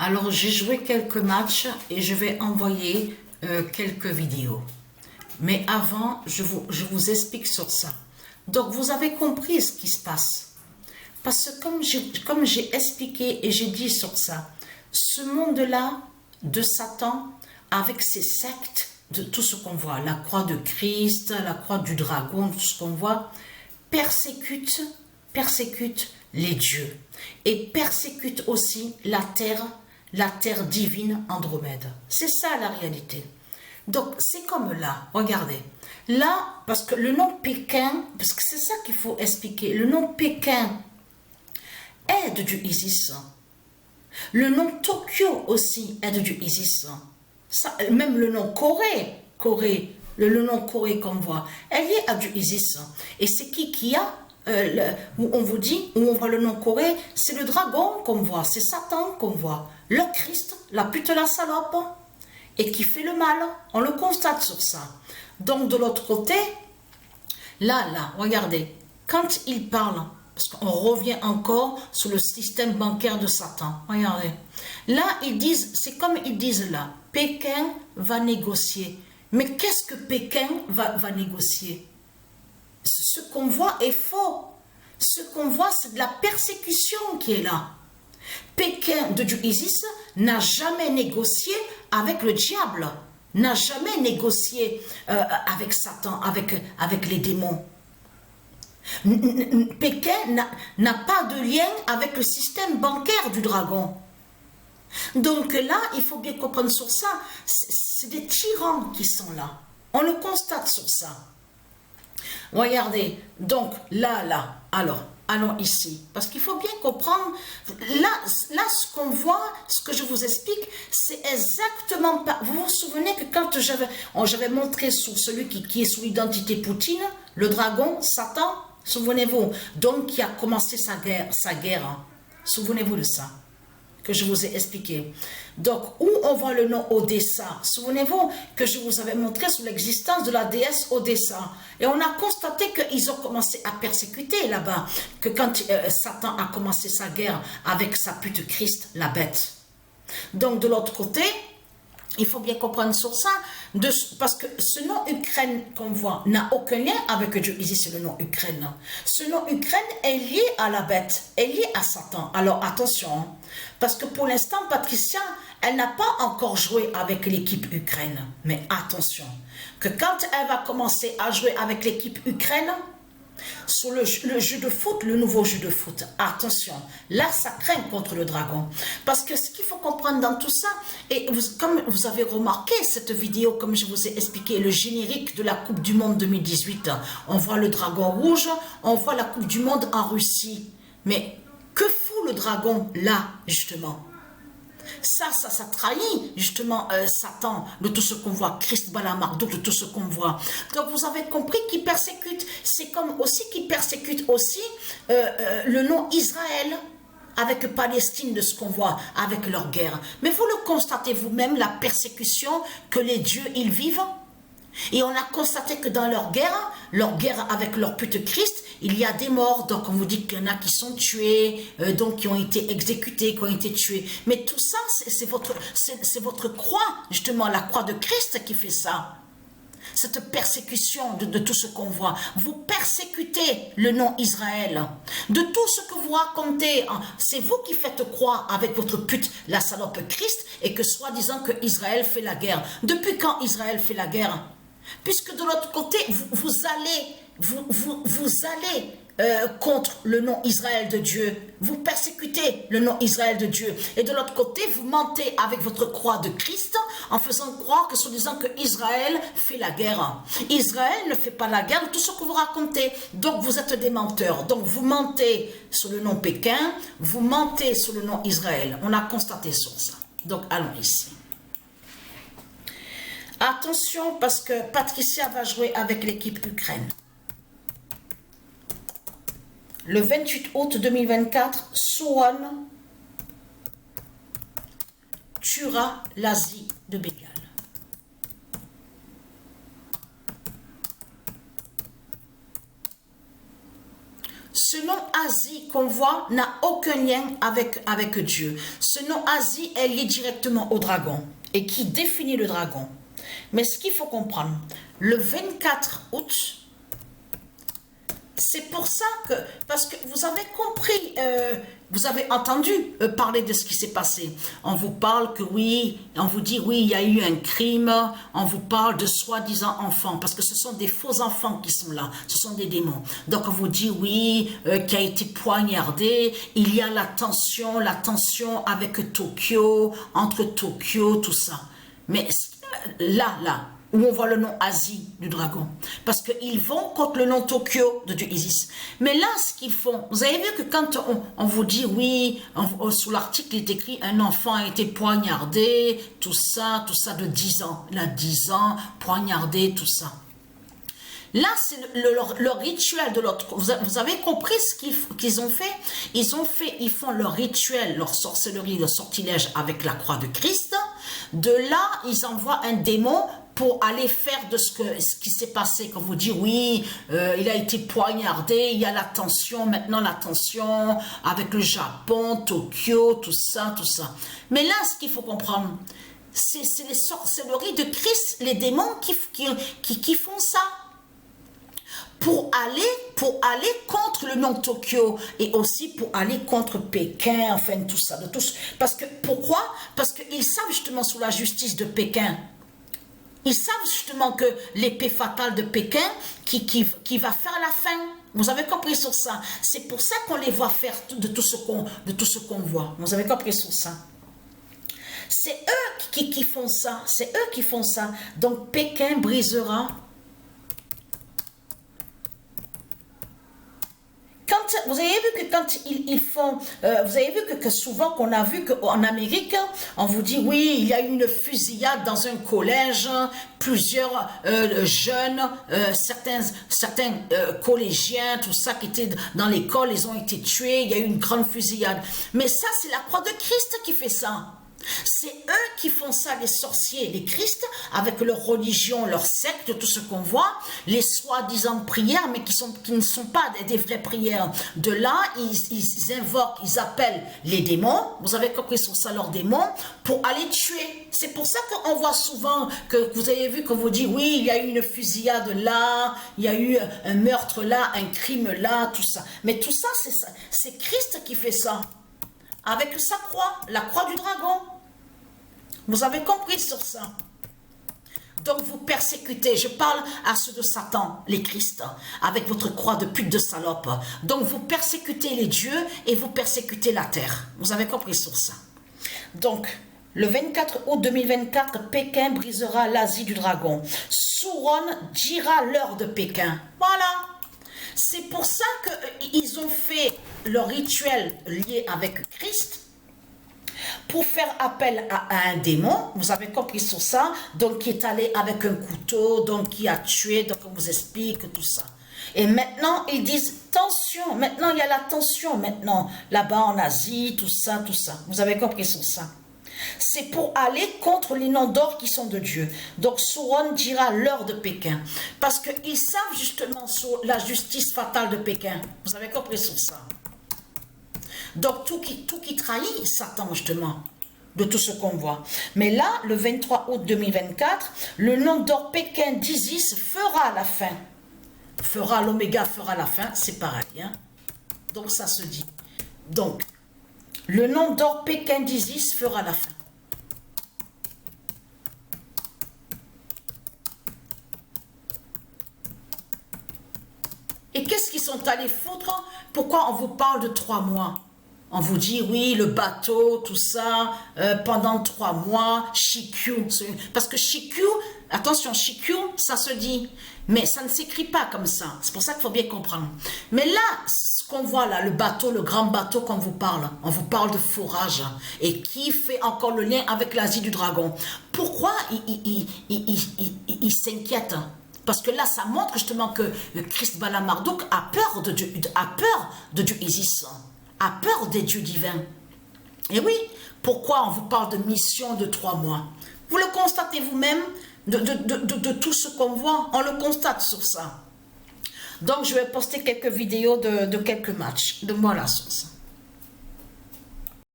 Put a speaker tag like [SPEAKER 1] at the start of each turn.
[SPEAKER 1] Alors, j'ai joué quelques matchs et je vais envoyer quelques vidéos. Mais avant, je vous explique sur ça. Donc, vous avez compris ce qui se passe. Parce que comme j'ai expliqué et j'ai dit sur ça, ce monde-là de Satan, avec ses sectes, de tout ce qu'on voit, la croix de Christ, la croix du dragon, tout ce qu'on voit, persécute les dieux et persécute aussi la terre divine Andromède. C'est ça la réalité. Donc c'est comme là, regardez. Là, parce que le nom Pékin, parce que c'est ça qu'il faut expliquer, le nom Pékin est du Isis. Le nom Tokyo aussi est du Isis. Ça, même le nom Corée, le nom Corée qu'on voit, elle est à du Isis. Et c'est qui a, où on vous dit, où on voit le nom Corée, c'est le dragon qu'on voit, c'est Satan qu'on voit, le Christ, la pute la salope, et qui fait le mal. On le constate sur ça. Donc de l'autre côté, là, regardez, quand il parle, parce qu'on revient encore sur le système bancaire de Satan. Regardez. Là, ils disent, c'est comme ils disent là, Pékin va négocier. Mais qu'est-ce que Pékin va négocier? Ce qu'on voit est faux. Ce qu'on voit, c'est de la persécution qui est là. Pékin de Isis n'a jamais négocié avec le diable, n'a jamais négocié avec Satan, avec les démons. Pékin n'a pas de lien avec le système bancaire du dragon. Donc là, il faut bien comprendre sur ça, c'est des tyrans qui sont là. On le constate sur ça. Regardez, donc là, alors, allons ici. Parce qu'il faut bien comprendre, là ce qu'on voit, ce que je vous explique, c'est exactement pas... Vous vous souvenez que quand j'avais montré sur celui qui est sous l'identité Poutine, le dragon, Satan, souvenez-vous, donc qui a commencé sa guerre. Hein. Souvenez-vous de ça, que je vous ai expliqué. Donc, où on voit le nom Odessa, souvenez-vous que je vous avais montré sur l'existence de la déesse Odessa. Et on a constaté qu'ils ont commencé à persécuter là-bas, que quand Satan a commencé sa guerre avec sa pute Christ, la bête. Donc, de l'autre côté, il faut bien comprendre sur ça, parce que ce nom Ukraine qu'on voit n'a aucun lien avec Dieu. Ici, c'est le nom Ukraine. Ce nom Ukraine est lié à la bête, est lié à Satan. Alors attention, hein, parce que pour l'instant, Patricia, elle n'a pas encore joué avec l'équipe Ukraine. Mais attention, que quand elle va commencer à jouer avec l'équipe Ukraine, sur le jeu de foot, le nouveau jeu de foot, attention, là ça craint contre le dragon, parce que ce qu'il faut comprendre dans tout ça, et comme vous avez remarqué cette vidéo, comme je vous ai expliqué, le générique de la Coupe du Monde 2018, on voit le dragon rouge, on voit la Coupe du Monde en Russie, mais que fout le dragon là, justement? Ça trahit justement Satan de tout ce qu'on voit, Christ Balamar, de tout ce qu'on voit. Donc vous avez compris qu'il persécute, c'est comme aussi qu'il persécute aussi le nom Israël avec Palestine de ce qu'on voit avec leur guerre. Mais vous le constatez vous-même, la persécution que les dieux ils vivent. Et on a constaté que dans leur guerre avec leur pute Christ, il y a des morts. Donc on vous dit qu'il y en a qui sont tués, donc qui ont été exécutés, qui ont été tués. Mais tout ça, c'est votre croix, justement, la croix de Christ qui fait ça. Cette persécution de tout ce qu'on voit. Vous persécutez le nom Israël. De tout ce que vous racontez, c'est vous qui faites croire avec votre pute, la salope Christ, et que soi-disant que Israël fait la guerre. Depuis quand Israël fait la guerre? Puisque de l'autre côté, vous allez contre le nom Israël de Dieu. Vous persécutez le nom Israël de Dieu. Et de l'autre côté, vous mentez avec votre croix de Christ en faisant croire que, soi-disant, que Israël fait la guerre. Israël ne fait pas la guerre, tout ce que vous racontez. Donc vous êtes des menteurs. Donc vous mentez sur le nom Pékin, vous mentez sur le nom Israël. On a constaté sur ça. Donc allons ici. Attention, parce que Patricia va jouer avec l'équipe Ukraine. Le 28 août 2024, Suwon tuera l'Asie de Bengale. Ce nom Asie qu'on voit n'a aucun lien avec Dieu. Ce nom Asie est lié directement au dragon et qui définit le dragon. Mais ce qu'il faut comprendre, le 24 août, c'est pour ça que, parce que vous avez compris, vous avez entendu parler de ce qui s'est passé. On vous parle que oui, on vous dit oui, il y a eu un crime, on vous parle de soi-disant enfants, parce que ce sont des faux enfants qui sont là, ce sont des démons. Donc on vous dit oui, qui a été poignardé, il y a la tension avec Tokyo, entre Tokyo, tout ça. Mais là, où on voit le nom Asie du dragon. Parce qu'ils vont contre le nom Tokyo de Dieu Isis. Mais là, ce qu'ils font, vous avez vu que quand on vous dit, oui, sous l'article, il est écrit, un enfant a été poignardé, tout ça de 10 ans. Il a 10 ans, poignardé, tout ça. Là, c'est leur rituel de l'autre. Vous avez compris ce qu'ils ont fait? Ils font leur rituel, leur sorcellerie, leur sortilège avec la croix de Christ. De là, ils envoient un démon pour aller faire de ce qui s'est passé. Quand vous dites, oui, il a été poignardé, il y a la tension, maintenant la tension avec le Japon, Tokyo, tout ça. Mais là, ce qu'il faut comprendre, c'est les sorcelleries de Christ, les démons qui font ça. Pour aller contre le nom Tokyo et aussi pour aller contre Pékin, enfin tout ça, de tous. Pourquoi? Parce qu'ils savent justement sous la justice de Pékin. Ils savent justement que l'épée fatale de Pékin qui va faire la fin. Vous avez compris sur ça. C'est pour ça qu'on les voit faire de tout ce qu'on voit. Vous avez compris sur ça. C'est eux qui font ça. C'est eux qui font ça. Donc Pékin brisera. Vous avez vu que quand ils font, vous avez vu que souvent qu'on a vu qu'en Amérique, on vous dit oui, il y a eu une fusillade dans un collège, plusieurs jeunes, certains collégiens, tout ça qui étaient dans l'école, ils ont été tués, il y a eu une grande fusillade. Mais ça, c'est la croix de Christ qui fait ça. C'est eux qui font ça, les sorciers, les Christ, avec leur religion, leur secte, tout ce qu'on voit, les soi-disant prières, mais qui ne sont pas des vraies prières. De là, ils invoquent, ils appellent les démons, vous avez compris sur ça, leurs démons, pour aller tuer. C'est pour ça qu'on voit souvent, que vous avez vu, qu'on vous dit, oui, il y a eu une fusillade là, il y a eu un meurtre là, un crime là, tout ça. Mais tout ça, c'est Christ qui fait ça. Avec sa croix, la croix du dragon. Vous avez compris sur ça. Donc vous persécutez, je parle à ceux de Satan, les Christ, avec votre croix de pute de salope. Donc vous persécutez les dieux et vous persécutez la terre. Vous avez compris sur ça. Donc, le 24 août 2024, Pékin brisera l'Asie du dragon. Sauron dira l'heure de Pékin. Voilà. C'est pour ça qu'ils ont fait leur rituel lié avec Christ pour faire appel à un démon, vous avez compris sur ça, donc qui est allé avec un couteau, donc qui a tué, donc on vous explique tout ça. Et maintenant, ils disent, tension, maintenant il y a la tension, maintenant, là-bas en Asie, tout ça. Vous avez compris sur ça. C'est pour aller contre les noms d'or qui sont de Dieu. Donc Sauron dira l'heure de Pékin. Parce qu'ils savent justement sur la justice fatale de Pékin. Vous avez compris sur ça. Donc tout qui trahit Satan justement, de tout ce qu'on voit. Mais là, le 23 août 2024, le nom d'or Pékin d'Isis fera la fin. Fera l'oméga, fera la fin, c'est pareil. Hein? Donc ça se dit. Donc, le nom d'or Pékin d'Isis fera la fin. Et qu'est-ce qu'ils sont allés foutre? Pourquoi on vous parle de 3 mois? On vous dit, oui, le bateau, tout ça, pendant 3 mois, Shikyu. Parce que Shikyu, attention, Shikyu, ça se dit, mais ça ne s'écrit pas comme ça. C'est pour ça qu'il faut bien comprendre. Mais là, ce qu'on voit là, le bateau, le grand bateau qu'on vous parle, on vous parle de forage. Et qui fait encore le lien avec l'Asie du dragon? Pourquoi il s'inquiète? Parce que là, ça montre justement que Christ Bala Marduk a peur de Dieu, Isis, a peur des dieux divins. Et oui, pourquoi on vous parle de mission de 3 mois? Vous le constatez vous-même de tout ce qu'on voit, on le constate sur ça. Donc, je vais poster quelques vidéos de quelques matchs. Donc, voilà, sur ça.